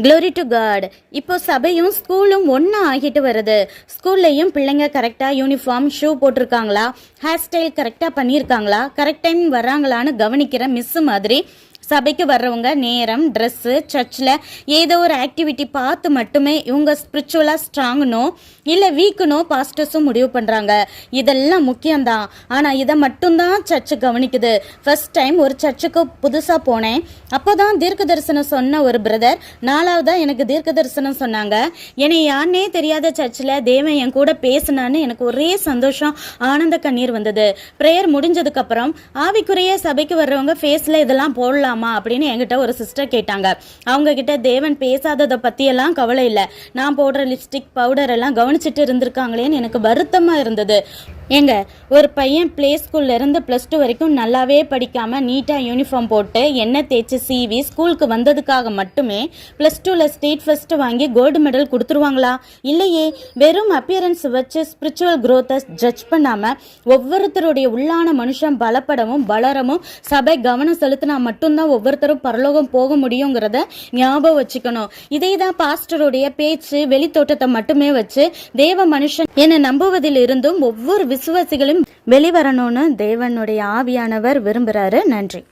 Glory to God. இப்போ சபையும் ஸ்கூலும் ஒன்றா ஆகிட்டு வருது. ஸ்கூல்லையும் பிள்ளைங்க கரெக்டாக யூனிஃபார்ம் ஷூ போட்டிருக்காங்களா, ஹேர் ஸ்டைல் கரெக்டாக பண்ணியிருக்காங்களா, கரெக்ட் டைம் வர்றாங்களான்னு கவனிக்கிற மிஸ்ஸு மாதிரி சபைக்கு வர்றவங்க நேரம், ட்ரெஸ்ஸு, சர்ச்சில் ஏதோ ஒரு ஆக்டிவிட்டி பார்த்து மட்டுமே இவங்க ஸ்பிரிச்சுவலாக ஸ்ட்ராங்னோ இல்லை வீக்குனோ பாஸ்டர்ஸும் முடிவு பண்ணுறாங்க. இதெல்லாம் முக்கியம்தான். ஆனால் இதை மட்டும்தான் சர்ச்சு கவனிக்குது. ஃபர்ஸ்ட் டைம் ஒரு சர்ச்சுக்கு புதுசாக போனேன். அப்போ தான் தீர்க்க தரிசனம் சொன்ன ஒரு பிரதர் 4வதாக எனக்கு தீர்க்க தரிசனம் சொன்னாங்க. என்னை யாருனே தெரியாத சர்ச்சில் தேவன் என் கூட பேசினான்னு எனக்கு ஒரே சந்தோஷம், ஆனந்த கண்ணீர் வந்தது. ப்ரேயர் முடிஞ்சதுக்கப்புறம் ஆவிக்குரிய சபைக்கு வர்றவங்க ஃபேஸில் இதெல்லாம் போடலாமா அப்படின்னு என்கிட்ட ஒரு சிஸ்டர் கேட்டாங்க. அவங்க கிட்ட தேவன் பேசாததை பற்றியெல்லாம் கவலை இல்லை, நான் போடுற லிப்ஸ்டிக் பவுடர் எல்லாம் கவனிச்சுட்டு இருந்திருக்காங்களேன்னு எனக்கு வருத்தமாக இருந்தது. ஏங்க, ஒரு பையன் பிளே ஸ்கூல்ல இருந்து +2 வரைக்கும் நல்லாவே படிக்காம நீட்டா யூனிஃபார்ம் போட்டு எண்ணெய் தேய்ச்சி சீவி ஸ்கூலுக்கு வந்ததுக்காக மட்டுமே +2ல ஸ்டேட் ஃபர்ஸ்ட் வாங்கி கோல்டு மெடல் கொடுத்துருவாங்களா? இல்லையே. வெறும் அப்பியரன்ஸ் வச்சு ஸ்பிரிச்சுவல் growth-ஐ ஜட்ஜ் பண்ணாம ஒவ்வொருத்தருடைய உள்ளான மனுஷன் பலப்படவும் வளரவும் சபை கவனம் செலுத்தினா மட்டும்தான் ஒவ்வொருத்தரும் பரலோகம் போக முடியுங்கிறத ஞாபகம் வச்சுக்கணும். இதே தான் பாஸ்டருடைய பேச்சு வெளித்தோட்டத்தை மட்டுமே வச்சு தேவ மனுஷன் என நம்புவதில் இருந்தும் ஒவ்வொரு விசுவாசிகளும் வெளிவரணும்னு தேவனுடைய ஆவியானவர் விரும்புகிறாரு. நன்றி.